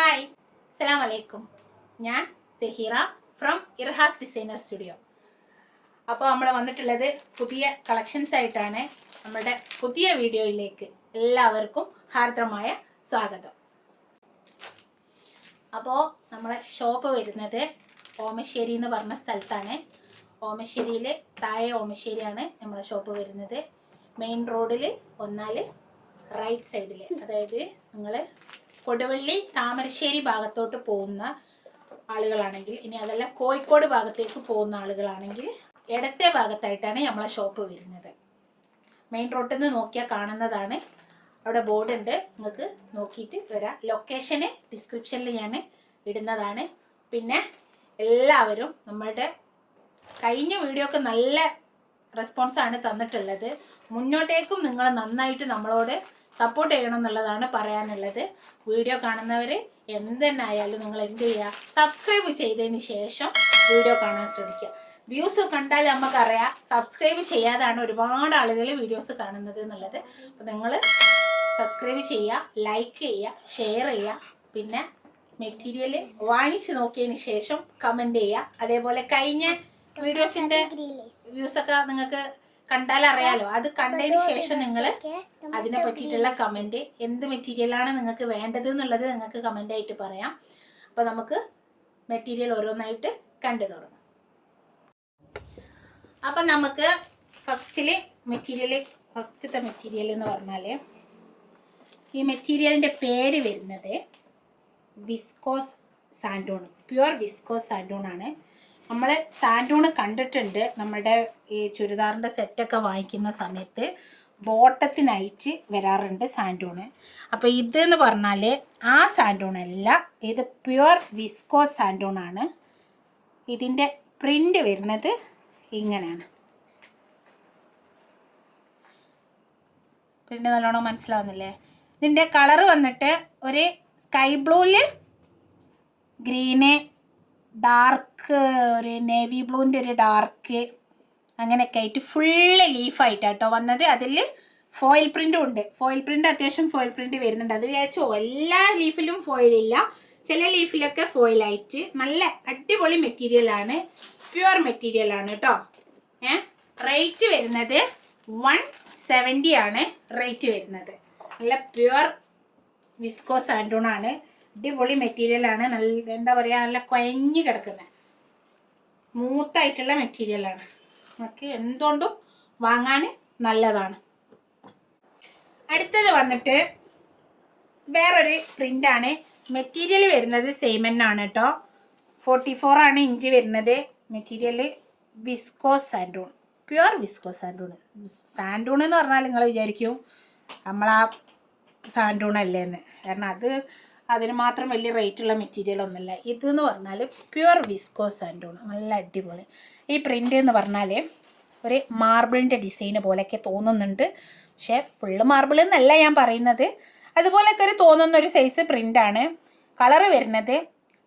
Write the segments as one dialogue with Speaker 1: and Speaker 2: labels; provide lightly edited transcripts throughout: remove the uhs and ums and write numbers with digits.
Speaker 1: Hi, അസ്സലാമു അലൈക്കും. ഞാൻ സെഹീറ ഫ്രം ഇർഹാസ് ഡിസൈനർ സ്റ്റുഡിയോ. അപ്പോൾ നമ്മൾ വന്നിട്ടുള്ളത് പുതിയ കളക്ഷൻസ് ആയിട്ടാണ്. നമ്മുടെ പുതിയ വീഡിയോയിലേക്ക് എല്ലാവർക്കും ഹാർദ്രമായ സ്വാഗതം. അപ്പോൾ നമ്മളെ ഷോപ്പ് വരുന്നത് ഓമശ്ശേരി എന്ന് പറഞ്ഞ സ്ഥലത്താണ്. ഓമശ്ശേരിയിൽ താഴെ ഓമശ്ശേരിയാണ് നമ്മളെ ഷോപ്പ് വരുന്നത്. മെയിൻ റോഡിൽ വന്നാൽ റൈറ്റ് സൈഡിൽ, അതായത് നിങ്ങൾ കൊടുവള്ളി താമരശ്ശേരി ഭാഗത്തോട്ട് പോകുന്ന ആളുകളാണെങ്കിൽ, ഇനി അതല്ല കോഴിക്കോട് ഭാഗത്തേക്ക് പോകുന്ന ആളുകളാണെങ്കിൽ ഇടത്തെ ഭാഗത്തായിട്ടാണ് നമ്മളെ ഷോപ്പ് വരുന്നത്. മെയിൻ റോഡിൽ നിന്ന് നോക്കിയാൽ കാണുന്നതാണ്. അവിടെ ബോർഡ് ഉണ്ട്, നിങ്ങൾക്ക് നോക്കിയിട്ട് വരാം. ലൊക്കേഷന് ഡിസ്ക്രിപ്ഷനിൽ ഞാൻ ഇടുന്നതാണ്. പിന്നെ എല്ലാവരും നമ്മളുടെ കഴിഞ്ഞ വീഡിയോക്ക് നല്ല റെസ്പോൺസാണ് തന്നിട്ടുള്ളത്. മുന്നോട്ടേക്കും നിങ്ങൾ നന്നായിട്ട് നമ്മളോട് സപ്പോർട്ട് ചെയ്യണം എന്നുള്ളതാണ് പറയാനുള്ളത്. വീഡിയോ കാണുന്നവർ എന്തെന്നായാലും നിങ്ങൾ എന്ത് ചെയ്യുക, സബ്സ്ക്രൈബ് ചെയ്തതിന് ശേഷം വീഡിയോ കാണാൻ ശ്രമിക്കുക. വ്യൂസ് കണ്ടാൽ നമുക്കറിയാം സബ്സ്ക്രൈബ് ചെയ്യാതാണ് ഒരുപാട് ആളുകൾ വീഡിയോസ് കാണുന്നത് എന്നുള്ളത്. അപ്പോൾ നിങ്ങൾ സബ്സ്ക്രൈബ് ചെയ്യുക, ലൈക്ക് ചെയ്യുക, ഷെയർ ചെയ്യുക. പിന്നെ മെറ്റീരിയൽ വാങ്ങിച്ച് നോക്കിയതിന് ശേഷം കമൻറ്റ് ചെയ്യുക. അതേപോലെ കഴിഞ്ഞ വീഡിയോസിൻ്റെ വ്യൂസൊക്കെ നിങ്ങൾക്ക് കണ്ടാൽ അറിയാലോ. അത് കണ്ടതിന് ശേഷം നിങ്ങൾ അതിനെ പറ്റിയിട്ടുള്ള കമൻറ്റ്, എന്ത് മെറ്റീരിയലാണ് നിങ്ങൾക്ക് വേണ്ടത് എന്നുള്ളത് നിങ്ങൾക്ക് കമൻ്റ് ആയിട്ട് പറയാം. അപ്പോൾ നമുക്ക് മെറ്റീരിയൽ ഓരോന്നായിട്ട് കണ്ടു തുടങ്ങാം. അപ്പം നമുക്ക് ഫസ്റ്റത്തെ മെറ്റീരിയൽ എന്ന് പറഞ്ഞാൽ, ഈ മെറ്റീരിയലിൻ്റെ പേര് വരുന്നത് വിസ്കോസ് സാൻഡൂൺ, പ്യുവർ വിസ്കോസ് സാൻഡൂൺ ആണ്. നമ്മൾ സാൻഡൂൺ കണ്ടിട്ടുണ്ട് നമ്മുടെ ഈ ചുരിദാറിൻ്റെ സെറ്റൊക്കെ വാങ്ങിക്കുന്ന സമയത്ത് ബോട്ടത്തിനായിട്ട് വരാറുണ്ട് സാൻഡൂണ്. അപ്പോൾ ഇതെന്ന് പറഞ്ഞാൽ ആ സാൻഡൂണല്ല, ഇത് പ്യുവർ വിസ്കോസ് സാൻഡൂണാണ്. ഇതിൻ്റെ പ്രിൻ്റ് വരുന്നത് ഇങ്ങനെയാണ്. പ്രിൻ്റ് നല്ലോണം മനസ്സിലാവുന്നില്ലേ? ഇതിൻ്റെ കളറ് വന്നിട്ട് ഒരു സ്കൈ ബ്ലൂവിൽ ഗ്രീന്, ഡാർക്ക് ഒരു നേവി ബ്ലൂവിൻ്റെ ഒരു ഡാർക്ക്, അങ്ങനെയൊക്കെ ആയിട്ട് ഫുള്ള് ലീഫായിട്ടാട്ടോ വന്നത്. അതിൽ ഫോയിൽ പ്രിൻറ്റും ഉണ്ട്. ഫോയിൽ പ്രിൻ്റ്, അത്യാവശ്യം ഫോയിൽ പ്രിൻ്റ് വരുന്നുണ്ട്. അത് വിചാരിച്ചോ എല്ലാ ലീഫിലും ഫോയിലില്ല, ചില ലീഫിലൊക്കെ ഫോയിലായിട്ട് നല്ല അടിപൊളി മെറ്റീരിയലാണ്, പ്യുവർ മെറ്റീരിയലാണ് കേട്ടോ. റേറ്റ് വരുന്നത് 170 ആണ് റേറ്റ് വരുന്നത്. നല്ല പ്യുവർ വിസ്കോസ് സാൻഡൂണാണ്, അടിപൊളി മെറ്റീരിയലാണ്. നല്ല എന്താ പറയുക, നല്ല കുഴഞ്ഞ് കിടക്കുന്ന സ്മൂത്തായിട്ടുള്ള മെറ്റീരിയലാണ്. നമുക്ക് എന്തുകൊണ്ടും വാങ്ങാൻ നല്ലതാണ്. അടുത്തത് വന്നിട്ട് വേറൊരു പ്രിൻ്റാണ്. മെറ്റീരിയൽ വരുന്നത് സെയിം തന്നെയാണ് കേട്ടോ. 44 ആണ് ഇഞ്ച് വരുന്നത്. മെറ്റീരിയൽ വിസ്കോസ് സാൻഡൂൺ, പ്യുവർ വിസ്കോസ് സാൻഡൂൺ. സാൻഡൂൺ എന്ന് പറഞ്ഞാൽ നിങ്ങൾ വിചാരിക്കും നമ്മളാ സാൻഡൂണല്ലേന്ന്, കാരണം അതിന് മാത്രം വലിയ റേറ്റുള്ള മെറ്റീരിയൽ ഒന്നുമില്ല. ഇതെന്ന് പറഞ്ഞാൽ പ്യുവർ വിസ്കോസ് സാൻഡൂൺ, നല്ല അടിപൊളി. ഈ പ്രിൻ്റ് എന്ന് പറഞ്ഞാൽ ഒരു മാർബിളിൻ്റെ ഡിസൈന് പോലെയൊക്കെ തോന്നുന്നുണ്ട്, പക്ഷേ ഫുള്ള് മാർബിൾ എന്നല്ല ഞാൻ പറയുന്നത്. അതുപോലെയൊക്കെ ഒരു തോന്നുന്ന ഒരു സൈസ് പ്രിൻ്റാണ്. കളറ് വരുന്നത്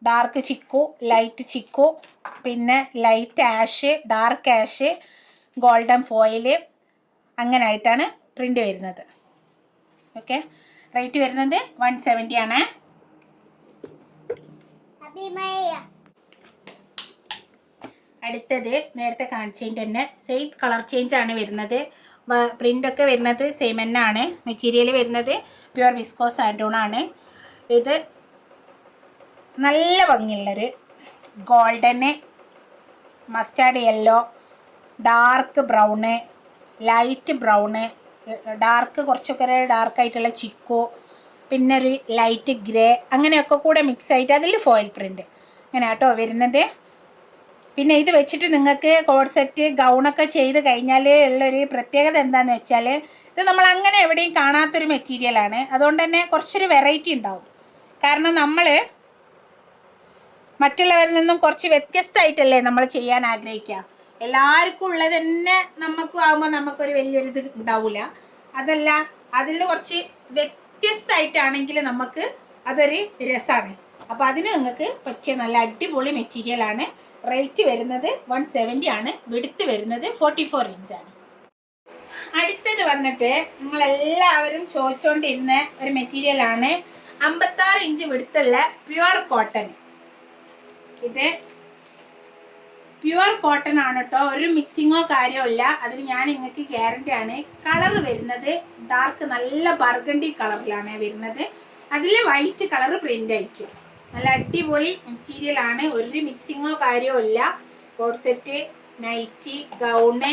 Speaker 1: ഡാർക്ക് ചിക്കു, ലൈറ്റ് ചിക്കു, പിന്നെ light ash, dark ash, golden foil, അങ്ങനെ ആയിട്ടാണ് പ്രിൻ്റ് വരുന്നത്. ഓക്കെ, റേറ്റ് വരുന്നത് 170 ആണ്. അടുത്തത് നേരത്തെ കാണിച്ചതിൻ്റെ തന്നെ സെയിം കളർ ചേഞ്ച് ആണ് വരുന്നത്. പ്രിൻ്റൊക്കെ വരുന്നത് സെയിം തന്നെ ആണ്. മെറ്റീരിയൽ വരുന്നത് പ്യുവർ വിസ്കോസ് സാൻഡൂൺ ആണ്. ഇത് നല്ല ഭംഗിയുള്ളൊരു golden, mustard yellow, dark brown, light brown, dark കുറച്ചൊക്കെ ഒരു ഡാർക്കായിട്ടുള്ള ചിക്കു, പിന്നെ ഒരു ലൈറ്റ് ഗ്രേ, അങ്ങനെയൊക്കെ കൂടെ മിക്സ് ആയിട്ട് അതിൽ ഫോയിൽ പ്രിൻ്റ് അങ്ങനെ കേട്ടോ വരുന്നത്. പിന്നെ ഇത് വെച്ചിട്ട് നിങ്ങൾക്ക് കോഡ് സെറ്റ് ഗൗണൊക്കെ ചെയ്ത് കഴിഞ്ഞാൽ ഉള്ളൊരു പ്രത്യേകത എന്താണെന്ന് വെച്ചാൽ, ഇത് നമ്മൾ അങ്ങനെ എവിടെയും കാണാത്തൊരു മെറ്റീരിയലാണ്. അതുകൊണ്ട് തന്നെ കുറച്ചൊരു വെറൈറ്റി ഉണ്ടാവും. കാരണം നമ്മൾ മറ്റുള്ളവരിൽ നിന്നും കുറച്ച് വ്യത്യസ്തമായിട്ടല്ലേ നമ്മൾ ചെയ്യാൻ ആഗ്രഹിക്കുക. എല്ലാവർക്കും ഉള്ളത് തന്നെ നമുക്കും ആകുമ്പോൾ നമുക്കൊരു വലിയൊരു ഇത് ഉണ്ടാവില്ല. അതല്ല, അതിൽ കുറച്ച് വ്യത്യസ്തമായിട്ടാണെങ്കിൽ നമുക്ക് അതൊരു രസമാണ്. അപ്പോൾ അതിന് നിങ്ങൾക്ക് പറ്റിയ നല്ല അടിപൊളി മെറ്റീരിയലാണ്. റേറ്റ് വരുന്നത് 170 ആണ്. വിഡ്ത്ത് വരുന്നത് 44 ഇഞ്ചാണ്. അടുത്തത് വന്നിട്ട് നിങ്ങളെല്ലാവരും ചോദിച്ചുകൊണ്ടിരുന്ന ഒരു മെറ്റീരിയലാണ്. 56 ഇഞ്ച് വിടുത്തുള്ള പ്യുവർ കോട്ടൺ. ഇത് പ്യുവർ കോട്ടൺ ആണ് കേട്ടോ, ഒരു മിക്സിങ്ങോ കാര്യമോ ഇല്ല. അതിന് ഞാൻ നിങ്ങൾക്ക് ഗ്യാരണ്ടി ആണ്. കളർ വരുന്നത് ഡാർക്ക് നല്ല ബർഗണ്ടി കളറിലാണ് വരുന്നത്. അതിൽ വൈറ്റ് കളർ പ്രിന്റ് ആയിട്ട് നല്ല അടിപൊളി മെറ്റീരിയൽ ആണ്. ഒരു മിക്സിങ്ങോ കാര്യമോ ഇല്ല. കോഡ് സെറ്റ്, നൈറ്റി, ഗൗണ്,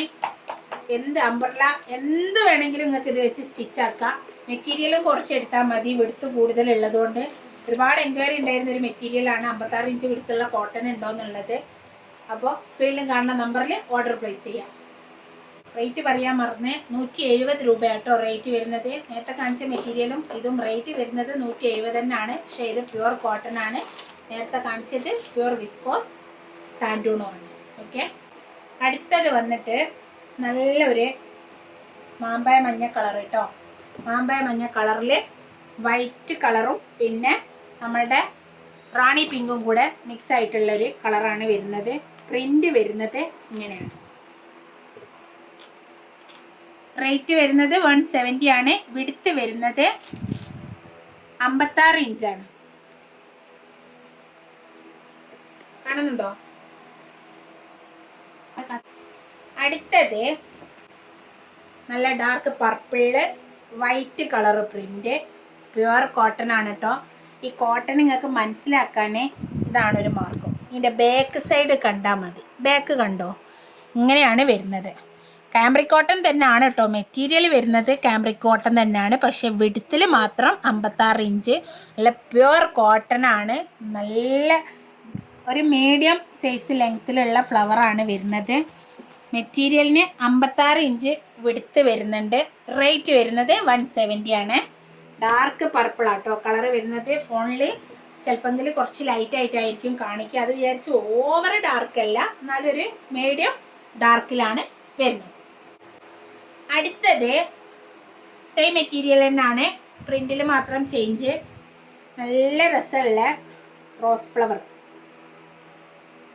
Speaker 1: എന്ത് അംബ്രല എന്ത് വേണമെങ്കിലും നിങ്ങൾക്ക് ഇത് വെച്ച് സ്റ്റിച്ച് ആക്കാം. മെറ്റീരിയലും കുറച്ച് എടുത്താൽ മതി, വിടുത്ത് കൂടുതലുള്ളതുകൊണ്ട്. ഒരുപാട് എൻക്വയറി ഉണ്ടായിരുന്ന ഒരു മെറ്റീരിയലാണ് 56 ഇഞ്ച് വിടുത്തുള്ള കോട്ടൺ ഉണ്ടോയെന്നുള്ളത്. അപ്പോൾ സ്ക്രീനിൽ കാണുന്ന നമ്പറിൽ ഓർഡർ പ്ലേസ് ചെയ്യാം. റേറ്റ് പറയാൻ മറന്ന് 170 രൂപയാട്ടോ റേറ്റ് വരുന്നത്. നേരത്തെ കാണിച്ച മെറ്റീരിയലും ഇതും റേറ്റ് വരുന്നത് 170 തന്നെയാണ്. പക്ഷേ ഇത് പ്യുവർ കോട്ടൺ ആണ്. നേരത്തെ കാണിച്ചത് പ്യുവർ വിസ്കോസ് സാൻഡൂണോ ആണ്. ഓക്കെ, അടുത്തത് വന്നിട്ട് നല്ലൊരു മാമ്പായ മഞ്ഞ കളർ കേട്ടോ. മാമ്പായ മഞ്ഞ കളറിൽ വൈറ്റ് കളറും പിന്നെ നമ്മളുടെ റാണി പിങ്കും കൂടെ മിക്സ് ആയിട്ടുള്ളൊരു കളറാണ് വരുന്നത്. പ്രിന്റ് വരുന്നത് ഇങ്ങനെയാണ്. റേറ്റ് വരുന്നത് 170 ആണ്. വിടുത്ത് വരുന്നത് 56 ഇഞ്ചാണ്. കാണുന്നുണ്ടോ? അടുത്തത് നല്ല dark purple white colour print, pure cotton ആണ് കേട്ടോ. ഈ കോട്ടൺ നിങ്ങൾക്ക് മനസ്സിലാക്കാൻ ഇതാണ് ഒരു മാർഗം. ഇതിൻ്റെ ബാക്ക് സൈഡ് കണ്ടാൽ മതി. ബാക്ക് കണ്ടോ? ഇങ്ങനെയാണ് വരുന്നത്. കാംബ്രിക് കോട്ടൺ തന്നെയാണ് കേട്ടോ മെറ്റീരിയൽ വരുന്നത്. കാംബ്രിക് കോട്ടൺ തന്നെയാണ്. പക്ഷെ വിടുത്തിൽ മാത്രം 56 ഇഞ്ച്. നല്ല പ്യുവർ കോട്ടൺ ആണ്. നല്ല ഒരു മീഡിയം സൈസ് ലെങ്ത്തിലുള്ള ഫ്ലവറാണ് വരുന്നത്. മെറ്റീരിയലിന് 56 ഇഞ്ച് വിടുത്ത് വരുന്നുണ്ട്. റേറ്റ് വരുന്നത് 170 ആണ്. ഡാർക്ക് പർപ്പിൾ ആട്ടോ കളർ വരുന്നത്. ഫോണിൽ ചിലപ്പോൾ കുറച്ച് ലൈറ്റ് ആയിട്ടായിരിക്കും കാണിക്കുക. അത് വിചാരിച്ച് ഓവർ ഡാർക്ക് അല്ല, എന്നാലൊരു മീഡിയം ഡാർക്കിലാണ് വരുന്നത്. അടുത്തത് സെയിം മെറ്റീരിയൽ തന്നെയാണ്, പ്രിന്റിൽ മാത്രം ചേഞ്ച്. നല്ല രസമുള്ള റോസ് ഫ്ലവർ,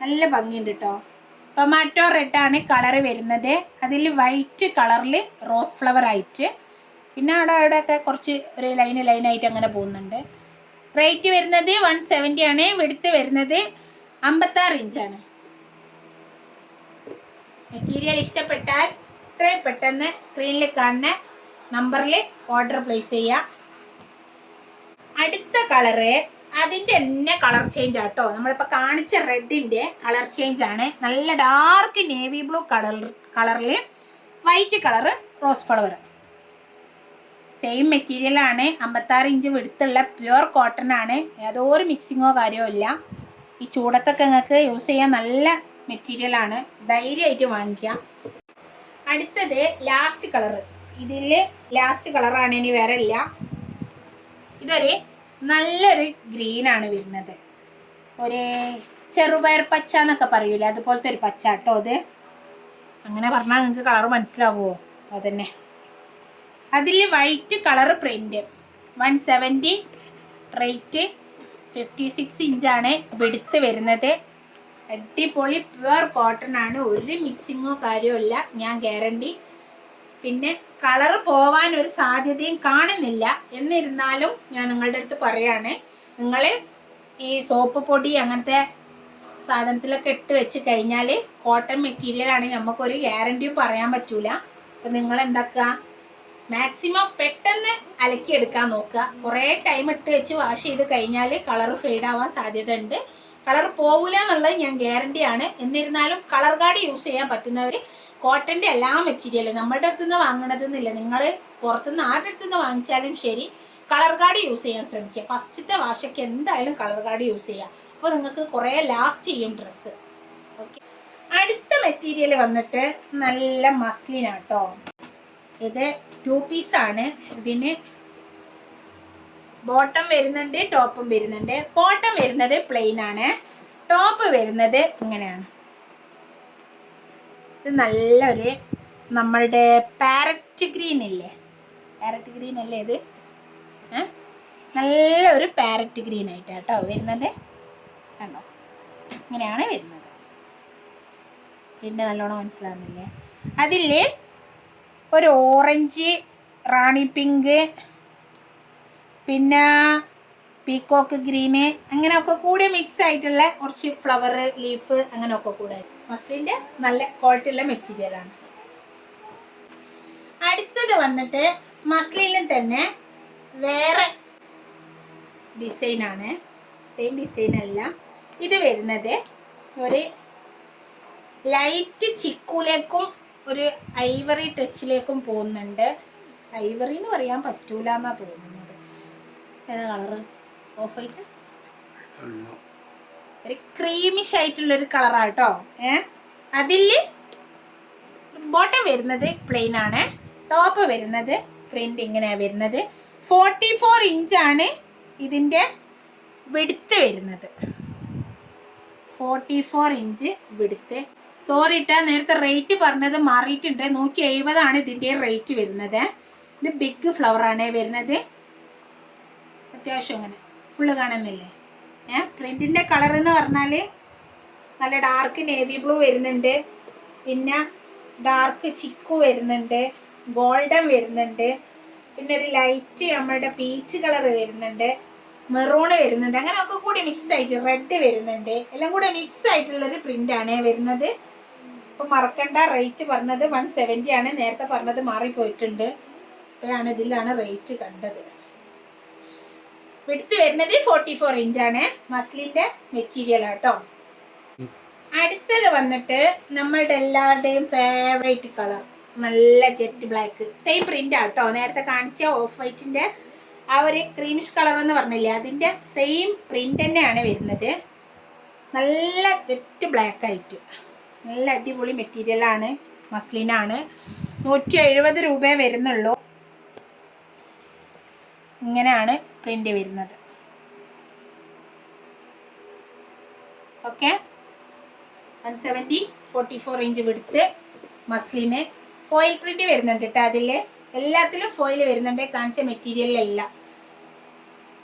Speaker 1: നല്ല ഭംഗിയുണ്ട് കേട്ടോ. ടൊമാറ്റോ റെഡ് ആണ് കളർ വരുന്നത്. അതിൽ വൈറ്റ് കളറിൽ റോസ് ഫ്ലവർ ആയിട്ട് പിന്നെ അവിടെയൊക്കെ കുറച്ച് ഒരു ലൈനായിട്ട് അങ്ങനെ പോകുന്നുണ്ട്. റേറ്റ് വരുന്നത് 170 ആണ്. വിടുത്ത് വരുന്നത് 56 ഇഞ്ചാണ്. മെറ്റീരിയൽ ഇഷ്ടപ്പെട്ടാൽ എത്രയും പെട്ടെന്ന് സ്ക്രീനിൽ കാണുന്ന നമ്പറിൽ ഓർഡർ പ്ലേസ് ചെയ്യുക. അടുത്ത കളറ് അതിൻ്റെ തന്നെ കളർ ചേഞ്ച് ആട്ടോ. നമ്മളിപ്പോൾ കാണിച്ച റെഡിൻ്റെ കളർ ചേഞ്ച് ആണ്. നല്ല ഡാർക്ക് നേവി ബ്ലൂ കളറിൽ white colour rose flower. Same material ആണ്. 56 ഇഞ്ച് വിടുത്തുള്ള പ്യുവർ കോട്ടൺ ആണ്. യാതൊരു മിക്സിങ്ങോ കാര്യമോ ഇല്ല. ഈ ചൂടത്തൊക്കെ നിങ്ങൾക്ക് യൂസ് ചെയ്യാൻ നല്ല മെറ്റീരിയൽ ആണ്. ധൈര്യമായിട്ട് വാങ്ങിക്കാം. അടുത്തത് ലാസ്റ്റ് കളറ്. ഇതിൽ ലാസ്റ്റ് കളറാണ്, ഇനി വേറെ ഇല്ല. ഇതൊരു നല്ലൊരു ഗ്രീനാണ് വരുന്നത്. ഒരു ചെറുപയർ പച്ച എന്നൊക്കെ പറയൂലേ, അതുപോലത്തെ ഒരു പച്ച കേട്ടോ. അത് അങ്ങനെ പറഞ്ഞാൽ നിങ്ങൾക്ക് കളർ മനസ്സിലാവുമോ? അതന്നെ. അതിൽ വൈറ്റ് കളർ പ്രിന്റ്. 170. റേറ്റ് 56 ഇഞ്ചാണ് വിടുത്ത് വരുന്നത്. അടിപൊളി പ്യുവർ കോട്ടൺ ആണ്. ഒരു മിക്സിങ്ങോ കാര്യമോ ഇല്ല, ഞാൻ ഗ്യാരണ്ടി. പിന്നെ കളർ പോവാൻ ഒരു സാധ്യതയും കാണുന്നില്ല. എന്നിരുന്നാലും ഞാൻ നിങ്ങളുടെ അടുത്ത് പറയാണ്, നിങ്ങൾ ഈ സോപ്പ് പൊടി അങ്ങനത്തെ സാധനത്തിലൊക്കെ ഇട്ട് വെച്ച് കഴിഞ്ഞാൽ കോട്ടൺ മെറ്റീരിയൽ ആണ്, നമുക്കൊരു ഗ്യാരണ്ടിയും പറയാൻ പറ്റൂല. അപ്പം നിങ്ങൾ എന്താക്കുക, മാക്സിമം പെട്ടെന്ന് അലക്കിയെടുക്കാൻ നോക്കുക. കുറേ ടൈം ഇട്ട് വെച്ച് വാഷ് ചെയ്ത് കഴിഞ്ഞാൽ കളർ ഫെയ്ഡ് ആവാൻ സാധ്യത ഉണ്ട്. കളർ പോകില്ല എന്നുള്ളത് ഞാൻ ഗ്യാരണ്ടിയാണ്. എന്നിരുന്നാലും കളർ കാർഡ് യൂസ് ചെയ്യാൻ പറ്റുന്നവർ കോട്ടൻ്റെ എല്ലാ മെറ്റീരിയലും നമ്മളുടെ അടുത്തുനിന്ന് വാങ്ങണതെന്നില്ല, നിങ്ങൾ പുറത്തുനിന്ന് ആരുടെ അടുത്തുനിന്ന് വാങ്ങിച്ചാലും ശരി കളർ കാർഡ് യൂസ് ചെയ്യാൻ ശ്രമിക്കുക. ഫസ്റ്റത്തെ വാഷൊക്കെ എന്തായാലും കളർ കാർഡ് യൂസ് ചെയ്യുക. അപ്പോൾ നിങ്ങൾക്ക് കുറേ ലാസ്റ്റ് ചെയ്യും ഡ്രസ്സ്. ഓക്കെ, അടുത്ത മെറ്റീരിയൽ വന്നിട്ട് നല്ല മസ്ലിനാട്ടോ. ഇത് 2 പീസാണ്. ഇതിന് ബോട്ടം വരുന്നുണ്ട്, ടോപ്പും വരുന്നുണ്ട്. ബോട്ടം വരുന്നത് പ്ലെയിൻ ആണ്, ടോപ്പ് വരുന്നത് ഇങ്ങനെയാണ്. ഇത് നല്ലൊരു നമ്മളുടെ പാരറ്റ് ഗ്രീൻ ഇല്ലേ, പാരറ്റ് ഗ്രീൻ അല്ലേ ഇത്? നല്ലൊരു പാരറ്റ് ഗ്രീൻ ആയിട്ടാട്ടോ വരുന്നത്. കണ്ടോ, ഇങ്ങനെയാണ് വരുന്നത്. പിന്നെ നല്ലോണം മനസ്സിലാവുന്നില്ലേ? അതിൽ ഒരു ഓറഞ്ച്, റാണി പിങ്ക്, പിന്നെ പീക്കോക്ക് ഗ്രീന് അങ്ങനെയൊക്കെ കൂടി മിക്സ് ആയിട്ടുള്ള കുറച്ച് ഫ്ലവർ ലീഫ് അങ്ങനെയൊക്കെ കൂടെ മസ്ലിൻ്റെ നല്ല ക്വാളിറ്റി ഉള്ള മെറ്റീരിയലാണ്. അടുത്തത് വന്നിട്ട് മസ്ലിനിൽ തന്നെ വേറെ ഡിസൈനാണ്. സെയിം ഡിസൈൻ അല്ല. ഇത് വരുന്നത് ഒരു ലൈറ്റ് ചിക്കുലേക്കും ഒരു ഐവറി ടച്ചിലേക്കും പോകുന്നുണ്ട്. ഐവറി എന്ന് പറയാൻ പറ്റൂല എന്നാ തോന്നുന്നത്. ഏതാ കളറ്? ഓഫ് വൈറ്റ്, ഒരു ക്രീമിഷ് ആയിട്ടുള്ളൊരു കളറാട്ടോ. അതില് ബോട്ടം വരുന്നത് പ്ലെയിൻ ആണ്, ടോപ്പ് വരുന്നത് പ്രിന്റ് ഇങ്ങനെയാ വരുന്നത്. 44 ഇഞ്ചാണ് ഇതിന്റെ വിഡ്ത്ത് വരുന്നത്. 44 ഇഞ്ച് വിഡ്ത്ത്. സോറി ഇട്ടാ, നേരത്തെ റേറ്റ് പറഞ്ഞത് മാറിയിട്ടുണ്ട്. 170 ഇതിന്റെ റേറ്റ് വരുന്നത്. ഇത് ബിഗ് ഫ്ലവർ ആണ് വരുന്നത്. അത്യാവശ്യം അങ്ങനെ ഫുള്ള് കാണുന്നില്ലേ? പ്രിന്റിന്റെ കളർ എന്ന് പറഞ്ഞാല് നല്ല ഡാർക്ക് നേവി ബ്ലൂ വരുന്നുണ്ട്, പിന്നെ ഡാർക്ക് ചിക്കു വരുന്നുണ്ട്, ഗോൾഡൻ വരുന്നുണ്ട്, പിന്നെ ഒരു ലൈറ്റ് നമ്മളുടെ പീച്ച് കളർ വരുന്നുണ്ട്, മെറൂണ് വരുന്നുണ്ട്. അങ്ങനെ ഒക്കെ കൂടി മിക്സ് ആയിട്ട് റെഡ് വരുന്നുണ്ട്. എല്ലാം കൂടെ മിക്സ് ആയിട്ടുള്ളൊരു പ്രിന്റ് ആണ് വരുന്നത്. ഇപ്പൊ മറക്കണ്ട, റേറ്റ് പറഞ്ഞത് 170 ആണ്. നേരത്തെ പറഞ്ഞത് മാറിപ്പോയിട്ടുണ്ട്. അപ്പോഴാണ് ഇതിലാണ് റേറ്റ് കണ്ടത്. വിഡ്ത്ത് വരുന്നത് 44 ഇഞ്ചാണ്. മസ്ലിന്റെ മെറ്റീരിയൽ ആട്ടോ. അടുത്തത് വന്നിട്ട് നമ്മളുടെ എല്ലാവരുടെയും ഫേവറേറ്റ് കളർ നല്ല ജെറ്റ് ബ്ലാക്ക്. സെയിം പ്രിന്റ് ആട്ടോ. നേരത്തെ കാണിച്ച ഓഫ് വൈറ്റിന്റെ ആ ഒരു ക്രീമിഷ് കളർ എന്ന് പറഞ്ഞില്ലേ, അതിന്റെ സെയിം പ്രിന്റ് തന്നെയാണ് വരുന്നത്. നല്ല ജെറ്റ് ബ്ലാക്ക് ആയിട്ട് നല്ല അടിപൊളി മെറ്റീരിയലാണ്. മസ്ലിനാണ്. 170 രൂപയെ വരുന്നുള്ളൂ. ഇങ്ങനെയാണ് പ്രിന്റ് വരുന്നത്. ഓക്കെ, 170, 44 ഇഞ്ച് വിടുത്ത് മസ്ലിന്. ഫോയിൽ പ്രിന്റ് വരുന്നുണ്ട് കേട്ടോ. അതില് എല്ലാത്തിലും ഫോയിൽ വരുന്നുണ്ട്, കാണിച്ച മെറ്റീരിയലിലെല്ലാം.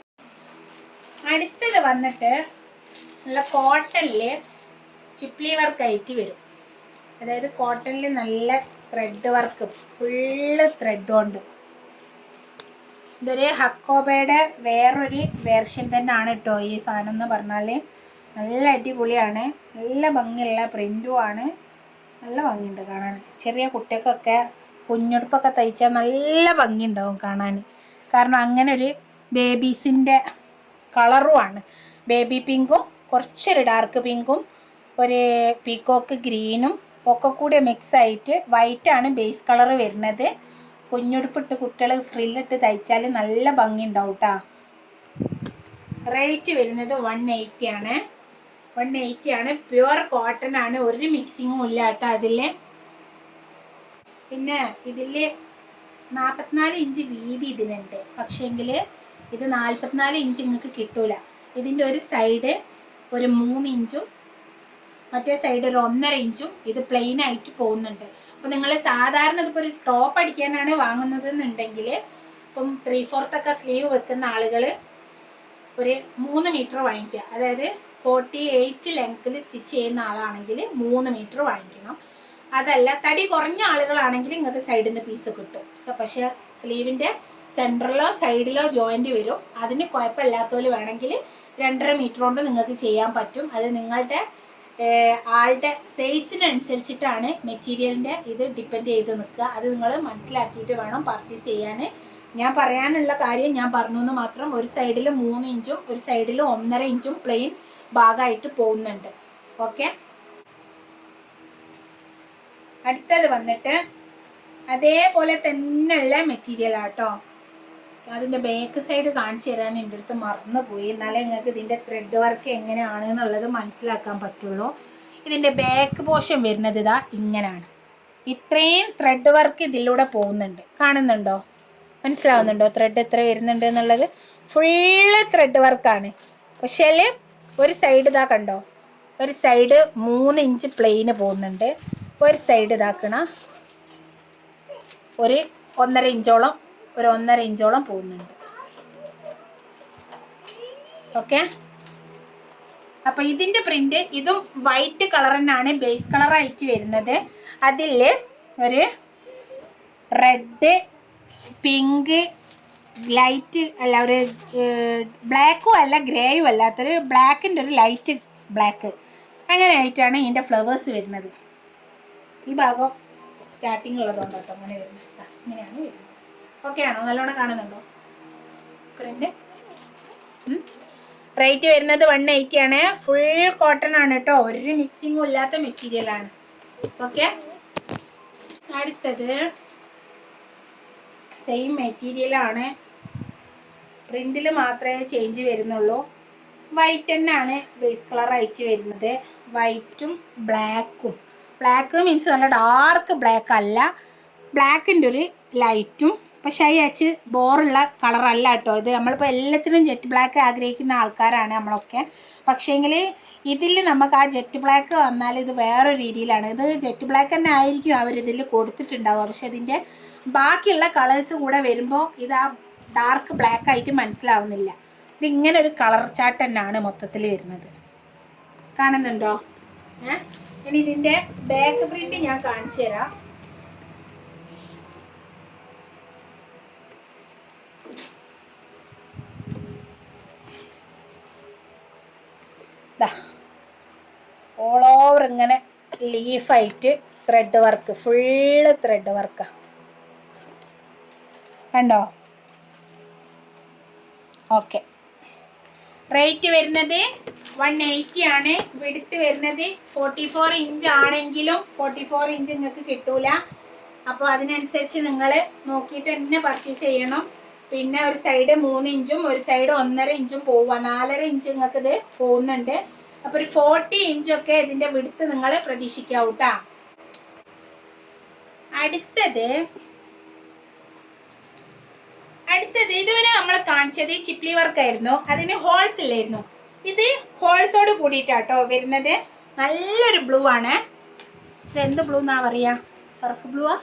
Speaker 1: അടുത്തത് വന്നിട്ട് നല്ല കോട്ടണില് ചിപ്ലി വർക്ക് ആയിട്ട് വരും. അതായത് കോട്ടണിൽ നല്ല ത്രെഡ് വർക്ക്, ഫുള്ള് ത്രെഡ് കൊണ്ട്. ഇതൊരു ഹക്കോബയുടെ വേറൊരു വേർഷൻ തന്നെയാണ് കേട്ടോ ഈ സാധനം എന്ന് പറഞ്ഞാൽ. നല്ല അടിപൊളിയാണ്, നല്ല ഭംഗിയുള്ള പ്രിന്റും ആണ്. നല്ല ഭംഗിയുണ്ട് കാണാൻ. ചെറിയ കുട്ടികൾക്കൊക്കെ കുഞ്ഞുടുപ്പൊക്കെ തയ്ച്ചാൽ നല്ല ഭംഗിയുണ്ടാവും കാണാൻ. കാരണം അങ്ങനെ ഒരു ബേബീസിൻ്റെ കളറുമാണ്. ബേബി പിങ്കും കുറച്ചൊരു ഡാർക്ക് പിങ്കും ഒരു പീക്കോക്ക് ഗ്രീനും ഒക്കെ കൂടി മിക്സ് ആയിട്ട് വൈറ്റാണ് ബേസ് കളർ വരുന്നത്. കുഞ്ഞുടുപ്പിട്ട് കുട്ടികൾ ഫ്രില്ലിട്ട് തയ്ച്ചാൽ നല്ല ഭംഗി ഉണ്ടാവും കേട്ടോ. റേറ്റ് വരുന്നത് 180 ആണ്. 180 ആണ്. പ്യുവർ കോട്ടൺ ആണ്, ഒരു മിക്സിങ്ങും ഇല്ല കേട്ടോ അതിൽ. പിന്നെ ഇതിൽ 44 ഇഞ്ച് വീതി ഇതിനുണ്ട്. പക്ഷേങ്കിൽ ഇത് 44 ഇഞ്ച് നിങ്ങൾക്ക് കിട്ടൂല. ഇതിൻ്റെ ഒരു സൈഡ് ഒരു 3 ഇഞ്ചും മറ്റേ സൈഡ് ഒരു 1.5 ഇഞ്ചും ഇത് പ്ലെയിൻ ആയിട്ട് പോകുന്നുണ്ട്. അപ്പോൾ നിങ്ങൾ സാധാരണ ഇതിപ്പോൾ ഒരു ടോപ്പ് അടിക്കാനാണ് വാങ്ങുന്നത് എന്നുണ്ടെങ്കിൽ, ഇപ്പം 3/4 ഒക്കെ സ്ലീവ് വെക്കുന്ന ആളുകൾ ഒരു 3 മീറ്റർ വാങ്ങിക്കുക. അതായത് 48 ലെങ്ത്തിൽ സ്റ്റിച്ച് ചെയ്യുന്ന ആളാണെങ്കിൽ 3 മീറ്റർ വാങ്ങിക്കണം. അതല്ല തടി കുറഞ്ഞ ആളുകളാണെങ്കിൽ നിങ്ങൾക്ക് സൈഡിൽ നിന്ന് പീസ് കിട്ടും. പക്ഷേ സ്ലീവിൻ്റെ സെൻറ്ററിലോ സൈഡിലോ ജോയിൻ്റ് വരും. അതിന് കുഴപ്പമില്ലാത്തവർ വേണമെങ്കിൽ 2.5 മീറ്റർ കൊണ്ട് നിങ്ങൾക്ക് ചെയ്യാൻ പറ്റും. അത് നിങ്ങളുടെ ആളുടെ സൈസിനനുസരിച്ചിട്ടാണ് മെറ്റീരിയലിൻ്റെ ഇത് ഡിപ്പെൻഡ് ചെയ്ത് നിൽക്കുക. അത് നിങ്ങൾ മനസ്സിലാക്കിയിട്ട് വേണം പർച്ചേസ് ചെയ്യാൻ. ഞാൻ പറയാനുള്ള കാര്യം ഞാൻ പറഞ്ഞു എന്ന് മാത്രം. ഒരു സൈഡിൽ 3 ഇഞ്ചും ഒരു സൈഡിൽ 1.5 ഇഞ്ചും പ്ലെയിൻ ഭാഗമായിട്ട് പോകുന്നുണ്ട്. ഓക്കെ, അടുത്തത് വന്നിട്ട് അതേപോലെ തന്നെയുള്ള മെറ്റീരിയൽ ആട്ടോ. അതിൻ്റെ ബാക്ക് സൈഡ് കാണിച്ചു തരാൻ എൻ്റെ അടുത്ത് മറന്നുപോയി. എന്നാലേ നിങ്ങൾക്ക് ഇതിൻ്റെ ത്രെഡ് വർക്ക് എങ്ങനെയാണ് എന്നുള്ളത് മനസ്സിലാക്കാൻ പറ്റുള്ളൂ. ഇതിൻ്റെ ബാക്ക് പോർഷൻ വരുന്നത് ഇതാ ഇങ്ങനെയാണ്. ഇത്രയും ത്രെഡ് വർക്ക് ഇതിലൂടെ പോകുന്നുണ്ട്. കാണുന്നുണ്ടോ? മനസ്സിലാവുന്നുണ്ടോ ത്രെഡ് എത്ര വരുന്നുണ്ട് എന്നുള്ളത്? ഫുള്ള് ത്രെഡ് വർക്കാണ്. പക്ഷേ ഒരു സൈഡ് ഇതാ കണ്ടോ, ഒരു സൈഡ് 3 ഇഞ്ച് പ്ലെയിന് പോകുന്നുണ്ട്. ഒരു സൈഡ് ഇതാക്കണ ഒരു 1.5 ഇഞ്ചോളം പോകുന്നുണ്ട്. ഓക്കെ, അപ്പം ഇതിൻ്റെ പ്രിന്റ് ഇതും വൈറ്റ് കളർ തന്നെയാണ് ബേസ് കളറായിട്ട് വരുന്നത്. അതിൽ ഒരു റെഡ്, പിങ്ക്, ലൈറ്റ് അല്ല, ഒരു ബ്ലാക്കും അല്ല ഗ്രേയും അല്ലാത്തൊരു ബ്ലാക്കിൻ്റെ ഒരു ലൈറ്റ് ബ്ലാക്ക്, അങ്ങനെ ആയിട്ടാണ് ഇതിൻ്റെ ഫ്ലവേഴ്സ് വരുന്നത്. ഈ ഭാഗം സ്റ്റാർട്ടിങ് ഉള്ളതുകൊണ്ട് കേട്ടോ അങ്ങനെ വരുന്നത്. ഇങ്ങനെയാണ് വരുന്നത്. ഓക്കെ ആണോ? നല്ലോണം കാണുന്നുണ്ടോ പ്രിന്റ്? റേറ്റ് വരുന്നത് 180 ആണ്. ഫുൾ കോട്ടൺ ആണ് കേട്ടോ, ഒരു മിക്സിങ്ങും ഇല്ലാത്ത മെറ്റീരിയലാണ്. ഓക്കെ, അടുത്തത് സെയിം മെറ്റീരിയലാണ്, പ്രിന്റിൽ മാത്രമേ ചേഞ്ച് വരുന്നുള്ളൂ. വൈറ്റ് തന്നെയാണ് ബേസ് കളർ ആയിട്ട് വരുന്നത്. വൈറ്റും ബ്ലാക്കും. ബ്ലാക്ക് മീൻസ് നല്ല ഡാർക്ക് ബ്ലാക്ക് അല്ല, ബ്ലാക്കിൻ്റെ ഒരു ലൈറ്റും. പക്ഷെ അയച്ച് ബോറുള്ള കളറല്ല കേട്ടോ ഇത്. നമ്മളിപ്പോൾ എല്ലാത്തിനും ജെറ്റ് ബ്ലാക്ക് ആഗ്രഹിക്കുന്ന ആൾക്കാരാണ് നമ്മളൊക്കെ. പക്ഷേങ്കിൽ ഇതിൽ നമുക്ക് ആ ജെറ്റ് ബ്ലാക്ക് വന്നാൽ ഇത് വേറൊരു രീതിയിലാണ്. ഇത് ജെറ്റ് ബ്ലാക്ക് തന്നെ ആയിരിക്കും അവരിതിൽ കൊടുത്തിട്ടുണ്ടാവുക. പക്ഷെ ഇതിൻ്റെ ബാക്കിയുള്ള കളേഴ്സ് കൂടെ വരുമ്പോൾ ഇത് ആ ഡാർക്ക് ബ്ലാക്ക് ആയിട്ട് മനസ്സിലാവുന്നില്ല. ഇതിങ്ങനെ ഒരു കളർ ചാർട്ട് തന്നെയാണ് മൊത്തത്തിൽ വരുന്നത്. കാണുന്നുണ്ടോ? ഇനി ഇതിൻ്റെ ബാക്ക് പ്രിന്റ് ഞാൻ കാണിച്ചു തരാം. ഓൾ ഓവർ ഇങ്ങനെ ലീഫായിട്ട് ത്രെഡ് വർക്ക്, ഫുള്ള് ത്രെഡ് വർക്കാണ്. കണ്ടോ? ഓക്കെ, റേറ്റ് വരുന്നത് 180 ആണ്. വിടുത്ത് വരുന്നത് 44 ഇഞ്ച് ആണെങ്കിലും 44 ഇഞ്ച് നിങ്ങൾക്ക് കിട്ടൂല. അപ്പോൾ അതിനനുസരിച്ച് നിങ്ങൾ നോക്കിയിട്ട് തന്നെ പർച്ചേസ് ചെയ്യണം. പിന്നെ ഒരു സൈഡ് 3 ഇഞ്ചും ഒരു സൈഡ് 1.5 ഇഞ്ചും പോവുക, 4.5 ഇഞ്ച് നിങ്ങൾക്ക് ഇത് പോകുന്നുണ്ട്. അപ്പോൾ ഒരു 40 ഇഞ്ചൊക്കെ ഇതിൻ്റെ വിടുത്ത് നിങ്ങൾ പ്രതീക്ഷിക്കാവൂട്ടാ. അടുത്തത് ഇതുവരെ നമ്മൾ കാണിച്ചത് ചിപ്ലി വർക്ക് ആയിരുന്നു, അതിന് ഹോൾസ് ഇല്ലായിരുന്നു. ഇത് ഹോൾസോട് കൂടിയിട്ടാട്ടോ വരുന്നത്. നല്ലൊരു ബ്ലൂ ആണ്. ഇത് എന്ത് ബ്ലൂ എന്നാ പറയാ? സർഫ് ബ്ലൂ ആ?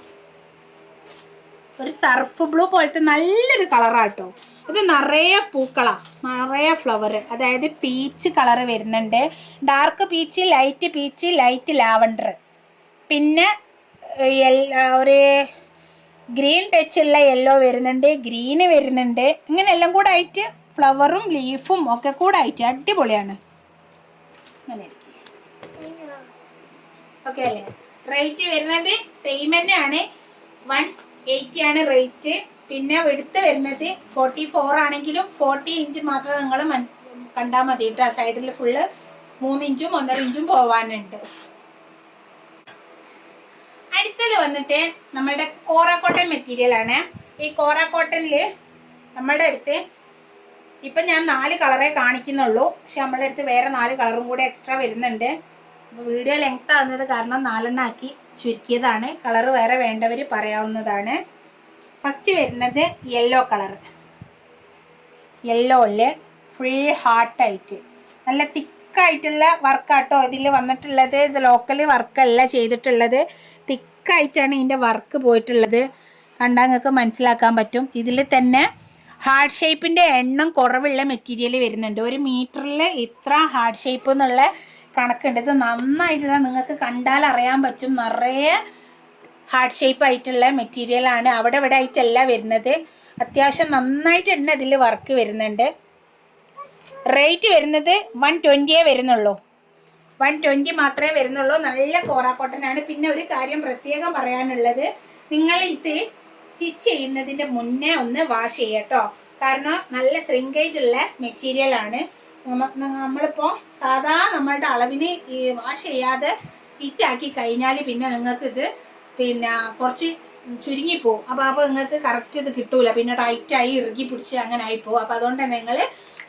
Speaker 1: ഒരു സർഫ് ബ്ലൂ പോലത്തെ നല്ലൊരു കളറാട്ടോ. ഇത് നിറയെ പൂക്കളാ, നിറയെ ഫ്ലവർ. അതായത് പീച്ച് കളർ വരുന്നുണ്ട്, ഡാർക്ക് പീച്ച്, ലൈറ്റ് ലാവൻഡർ, പിന്നെ ഒരു ഗ്രീൻ ടച്ച് ഉള്ള യെല്ലോ വരുന്നുണ്ട്, ഗ്രീന് വരുന്നുണ്ട്. ഇങ്ങനെ എല്ലാം കൂടെ ആയിട്ട് ഫ്ലവറും ലീഫും ഒക്കെ കൂടെ ആയിട്ട് അടിപൊളിയാണ്. അങ്ങനെ ഓക്കെ അല്ലേ? റേറ്റ് വരുന്നത് സെയിം തന്നെയാണ്, 180 ആണ് റേറ്റ്. പിന്നെ എടുത്ത് വരുന്നത് 44 ആണെങ്കിലും 40 ഇഞ്ച് മാത്രം നിങ്ങൾ കണ്ടാൽ മതി കേട്ടോ. സൈഡിൽ ഫുള്ള് 3 ഇഞ്ചും 1.5 ഇഞ്ചും പോവാനുണ്ട്. അടുത്തത് വന്നിട്ട് നമ്മളുടെ കോറ കോട്ടൺ മെറ്റീരിയൽ ആണ്. ഈ കോറ കോട്ടണിൽ നമ്മളുടെ അടുത്ത് ഇപ്പം ഞാൻ 4 കളറേ കാണിക്കുന്നുള്ളൂ. പക്ഷെ നമ്മളുടെ അടുത്ത് വേറെ 4 കളറും കൂടെ എക്സ്ട്രാ വരുന്നുണ്ട്. അപ്പോൾ വീഡിയോ ലെങ്ത് ആവുന്നത് കാരണം 4 ആക്കി ചുരുക്കിയതാണ്. കളറ് വേറെ വേണ്ടവർ പറയാവുന്നതാണ്. ഫസ്റ്റ് വരുന്നത് യെല്ലോ കളർ. യെല്ലോയിൽ ഫുൾ ഹാർട്ടായിട്ട് നല്ല തിക്കായിട്ടുള്ള വർക്കാട്ടോ ഇതിൽ വന്നിട്ടുള്ളത്. ഇത് ലോക്കൽ വർക്കല്ല ചെയ്തിട്ടുള്ളത്, തിക്കായിട്ടാണ് ഇതിൻ്റെ വർക്ക് പോയിട്ടുള്ളത്. കണ്ടാൽ നിങ്ങൾക്ക് മനസ്സിലാക്കാൻ പറ്റും. ഇതിൽ തന്നെ ഹാർഡ് ഷേപ്പിൻ്റെ എണ്ണം കുറവുള്ള മെറ്റീരിയൽ വരുന്നുണ്ട്. 1 മീറ്ററിൽ ഇത്ര ഹാർഡ് ഷേപ്പ് എന്നുള്ള കണക്കുണ്ട്. ഇത് നന്നായിട്ട് നിങ്ങൾക്ക് കണ്ടാൽ അറിയാൻ പറ്റും. നിറയെ ഹാർഡ് ഷേപ്പ് ആയിട്ടുള്ള മെറ്റീരിയലാണ്. അവിടെ ഇവിടെ ആയിട്ടല്ല വരുന്നത്. അത്യാവശ്യം നന്നായിട്ട് തന്നെ ഇതിൽ വർക്ക് വരുന്നുണ്ട്. റേറ്റ് വരുന്നത് 120 വരുന്നുള്ളൂ. 120 മാത്രമേ വരുന്നുള്ളൂ. നല്ല കോറ കോട്ടൺ ആണ്. പിന്നെ ഒരു കാര്യം പ്രത്യേകം പറയാനുള്ളത്, നിങ്ങൾ ഇത് സ്റ്റിച്ച് ചെയ്യുന്നതിൻ്റെ മുന്നേ ഒന്ന് വാഷ് ചെയ്യട്ടോ. കാരണം നല്ല ശ്രിങ്കേജ് ഉള്ള മെറ്റീരിയൽ ആണ്. നമ്മളിപ്പോൾ സാധാ നമ്മളുടെ അളവിന് ഈ വാഷ് ചെയ്യാതെ സ്റ്റിച്ച് ആക്കി കഴിഞ്ഞാൽ പിന്നെ നിങ്ങൾക്കിത് പിന്നെ കുറച്ച് ചുരുങ്ങിപ്പോവും. അപ്പോൾ നിങ്ങൾക്ക് കറക്റ്റ് ഇത് കിട്ടൂല. പിന്നെ ടൈറ്റായി ഇറുകി പിടിച്ച് അങ്ങനെ ആയിപ്പോവും. അപ്പോൾ അതുകൊണ്ട് തന്നെ നിങ്ങൾ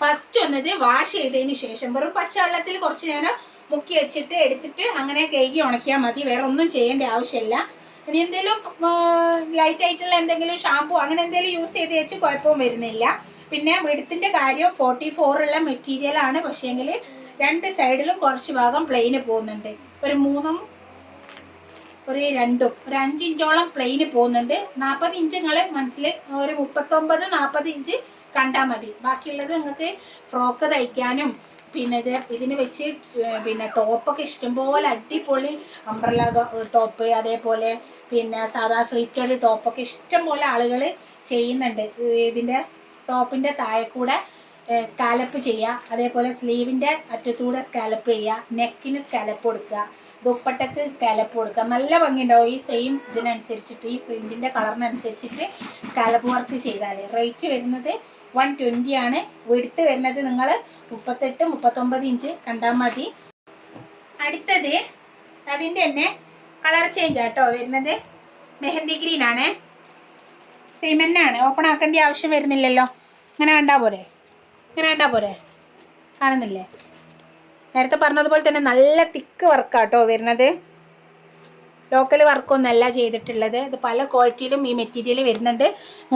Speaker 1: ഫസ്റ്റ് ഒന്നത് വാഷ് ചെയ്തതിന് ശേഷം വെറും പച്ചവെള്ളത്തിൽ കുറച്ച് നേരം മുക്കി വെച്ചിട്ട് എടുത്തിട്ട് അങ്ങനെ കഴുകി ഉണക്കിയാൽ മതി. വേറെ ഒന്നും ചെയ്യേണ്ട ആവശ്യമില്ല. ഇനി എന്തെങ്കിലും ലൈറ്റ് ആയിട്ടുള്ള എന്തെങ്കിലും ഷാമ്പു അങ്ങനെ എന്തെങ്കിലും യൂസ് ചെയ്ത് വെച്ച് കുഴപ്പവും വരുന്നില്ല. പിന്നെ വെടുത്തിൻ്റെ കാര്യം 44 ഉള്ള മെറ്റീരിയൽ ആണ്. പക്ഷേങ്കിൽ 2 സൈഡിലും കുറച്ച് ഭാഗം പ്ലെയിന് പോകുന്നുണ്ട്. ഒരു 3ഉം ഒരു 2ഉം ഒരു 5 ഇഞ്ചോളം പ്ലെയിന് പോകുന്നുണ്ട്. 40 ഇഞ്ച് നിങ്ങൾ മനസ്സിൽ ഒരു 39-40 ഇഞ്ച് കണ്ടാൽ മതി. ബാക്കിയുള്ളത് നിങ്ങൾക്ക് ഫ്രോക്ക് തയ്ക്കാനും പിന്നെ ഇതിന് വെച്ച് പിന്നെ ടോപ്പൊക്കെ ഇഷ്ടംപോലെ അടിപൊളി അംബ്രല ടോപ്പ്, അതേപോലെ പിന്നെ സാധാ സ്ലിറ്റഡ് ടോപ്പൊക്കെ ഇഷ്ടം പോലെ ആളുകൾ ചെയ്യുന്നുണ്ട്. ഇതിൻ്റെ ടോപ്പിൻ്റെ താഴെ കൂടെ സ്കാലപ്പ് ചെയ്യുക, അതേപോലെ സ്ലീവിൻ്റെ അറ്റത്തൂടെ സ്കാലപ്പ് ചെയ്യുക, നെക്കിന് സ്കാലപ്പ് കൊടുക്കുക, ദുപ്പട്ടക്ക് സ്കാലപ്പ് കൊടുക്കുക. നല്ല ഭംഗിയുണ്ടാവും ഈ സെയിം ഇതിനനുസരിച്ചിട്ട്, ഈ പ്രിൻറ്റിൻ്റെ കളറിനനുസരിച്ചിട്ട് സ്കാലപ്പ് വർക്ക് ചെയ്താൽ. റേറ്റ് വരുന്നത് 120 ആണ്. വിടുത്ത് വരുന്നത് നിങ്ങൾ 38-39 ഇഞ്ച് കണ്ടാൽ മതി. അടുത്തത് അതിൻ്റെ തന്നെ കളർ ചേഞ്ച് ആട്ടോ വരുന്നത്. മെഹന്തി ഗ്രീൻ ആണ്, സെയിം തന്നെയാണ്. ഓപ്പൺ ആക്കേണ്ട ആവശ്യം വരുന്നില്ലല്ലോ. ഇങ്ങനെ കണ്ടാൽ പോരെ, ഇങ്ങനെ കണ്ടാൽ പോരെ, കാണുന്നില്ലേ? നേരത്തെ പറഞ്ഞതുപോലെ തന്നെ നല്ല തിക്ക് വർക്കാട്ടോ വരുന്നത്. ലോക്കൽ വർക്കൊന്നല്ല ചെയ്തിട്ടുള്ളത്. ഇത് പല ക്വാളിറ്റിയിലും ഈ മെറ്റീരിയൽ വരുന്നുണ്ട്.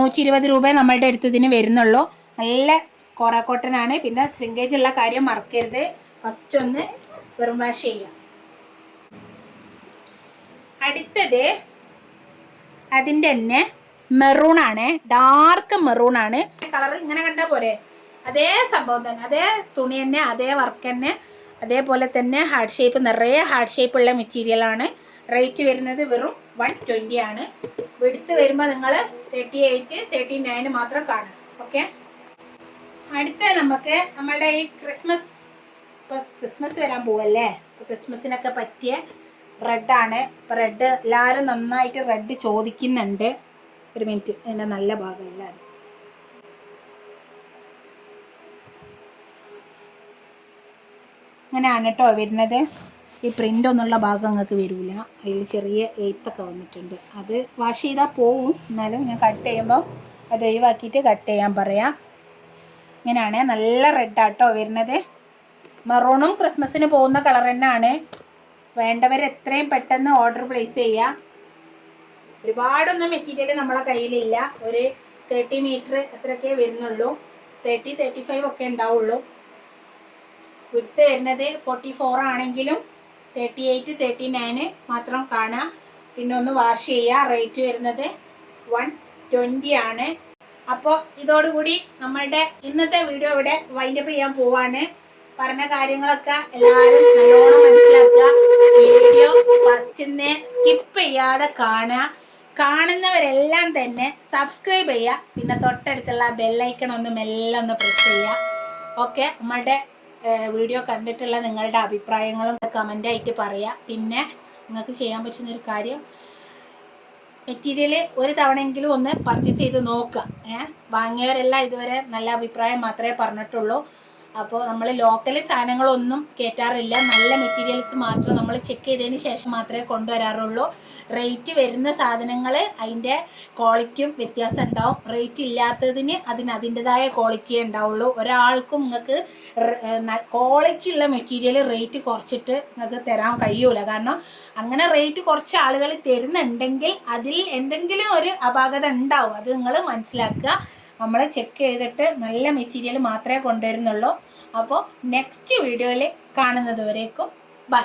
Speaker 1: 120 രൂപ നമ്മളുടെ അടുത്തതിന് വരുന്നുള്ളൂ. നല്ല കോറ കോട്ടൺ ആണ്. പിന്നെ ശ്രിങ്കേജ് ഉള്ള കാര്യം മറക്കരുത്. ഫസ്റ്റ് ഒന്ന് വെറും വാഷ് ചെയ്യാം. അടുത്തത് അതിൻ്റെ തന്നെ മെറൂൺ ആണ്, ഡാർക്ക് മെറൂൺ ആണ്. കളർ ഇങ്ങനെ കണ്ടാൽ പോരെ, അതേ സംഭവം തന്നെ, അതേ തുണി തന്നെ, അതേ വർക്ക് തന്നെ, അതേപോലെ തന്നെ ഹാർഡ് ഷേപ്പ്, നിറയെ ഹാർഡ് ഷേപ്പ് ഉള്ള മെറ്റീരിയലാണ്. റേറ്റ് വരുന്നത് വെറും 120 ആണ്. വിടുത്ത് വരുമ്പോൾ നിങ്ങൾ 38-39 മാത്രം കാണും. ഓക്കെ. അടുത്ത നമുക്ക് നമ്മളുടെ ഈ ക്രിസ്മസ് വരാൻ പോവല്ലേ, ക്രിസ്മസിനൊക്കെ പറ്റിയ റെഡാണ്. ഇപ്പം റെഡ് എല്ലാവരും നന്നായിട്ട് റെഡ് ചോദിക്കുന്നുണ്ട്. ഒരു മിനിറ്റ്, എൻ്റെ നല്ല ഭാഗം എല്ലാവരും അങ്ങനെയാണ് കേട്ടോ വരുന്നത്. ഈ പ്രിൻ്റ് ഒന്നുള്ള ഭാഗം നിങ്ങൾക്ക് വരില്ല, അതിൽ ചെറിയ എയ്ത്തൊക്കെ വന്നിട്ടുണ്ട്. അത് വാഷ് ചെയ്താൽ പോവും, എന്നാലും ഞാൻ കട്ട് ചെയ്യുമ്പോൾ അത് ഒഴിവാക്കിയിട്ട് കട്ട് ചെയ്യാൻ പറയാം. ഇങ്ങനെയാണ്, നല്ല റെഡാട്ടോ വരുന്നത്. മെറൂണും ക്രിസ്മസിന് പോകുന്ന കളർ തന്നെയാണ്. വേണ്ടവർ എത്രയും പെട്ടെന്ന് ഓർഡർ പ്ലേസ് ചെയ്യുക. ഒരുപാടൊന്നും മെറ്റീരിയൽ നമ്മളെ കയ്യിലില്ല. ഒരു 30 മീറ്റർ അത്രയൊക്കെ വരുന്നുള്ളൂ. 30-35 ഒക്കെ ഉണ്ടാവുള്ളൂ. വിടുത്ത് വരുന്നത് 44 ആണെങ്കിലും 38-39 മാത്രം കാണുക. പിന്നെ ഒന്ന് വാഷ് ചെയ്യുക. റേറ്റ് വരുന്നത് 120 ആണ്. അപ്പോൾ ഇതോടുകൂടി നമ്മളുടെ ഇന്നത്തെ വീഡിയോ ഇവിടെ വൈൻഡപ്പ് ചെയ്യാൻ പോവാണ്. പറഞ്ഞ കാര്യങ്ങളൊക്കെ എല്ലാവരും നല്ലോണം മനസ്സിലാക്കുക. വീഡിയോ ഫസ്റ്റിന്ന് സ്കിപ്പ് ചെയ്യാതെ കാണുക. കാണുന്നവരെല്ലാം തന്നെ സബ്സ്ക്രൈബ് ചെയ്യുക. പിന്നെ തൊട്ടടുത്തുള്ള ബെല്ലൈക്കൺ ഒന്ന് മെല്ലെ ഒന്ന് പ്രസ് ചെയ്യുക. ഓക്കെ. നമ്മളുടെ വീഡിയോ കണ്ടിട്ടുള്ള നിങ്ങളുടെ അഭിപ്രായങ്ങളും കമൻ്റായിട്ട് പറയുക. പിന്നെ നിങ്ങൾക്ക് ചെയ്യാൻ പറ്റുന്നൊരു കാര്യം, മെറ്റീരിയൽ ഒരു തവണയെങ്കിലും ഒന്ന് പർച്ചേസ് ചെയ്ത് നോക്കുക. വാങ്ങിയവരെല്ലാം ഇതുവരെ നല്ല അഭിപ്രായം മാത്രമേ പറഞ്ഞിട്ടുള്ളൂ. അപ്പോൾ നമ്മൾ ലോക്കൽ സാധനങ്ങളൊന്നും കയറ്റാറില്ല. നല്ല മെറ്റീരിയൽസ് മാത്രം നമ്മൾ ചെക്ക് ചെയ്തതിന് ശേഷം മാത്രമേ കൊണ്ടുവരാറുള്ളൂ. റേറ്റ് വരുന്ന സാധനങ്ങൾ അതിൻ്റെ ക്വാളിറ്റിയും വ്യത്യാസം ഉണ്ടാവും. റേറ്റ് ഇല്ലാത്തതിന് അതിൻ്റെതായ ക്വാളിറ്റിയേ ഉണ്ടാവുള്ളൂ. ഒരാൾക്കും നിങ്ങൾക്ക് ക്വാളിറ്റി ഉള്ള മെറ്റീരിയൽ റേറ്റ് കുറച്ചിട്ട് നിങ്ങൾക്ക് തരാൻ കഴിയൂല. കാരണം അങ്ങനെ റേറ്റ് കുറച്ച് ആളുകൾ തരുന്നുണ്ടെങ്കിൽ അതിൽ എന്തെങ്കിലും ഒരു അപാകത ഉണ്ടാവും. അത് നിങ്ങൾ മനസ്സിലാക്കുക. നമ്മൾ ചെക്ക് ചെയ്തിട്ട് നല്ല മെറ്റീരിയൽ മാത്രമേ കൊണ്ടുവരുന്നുള്ളൂ. അപ്പോൾ നെക്സ്റ്റ് വീഡിയോയിൽ കാണുന്നത് വരേക്കും ബൈ.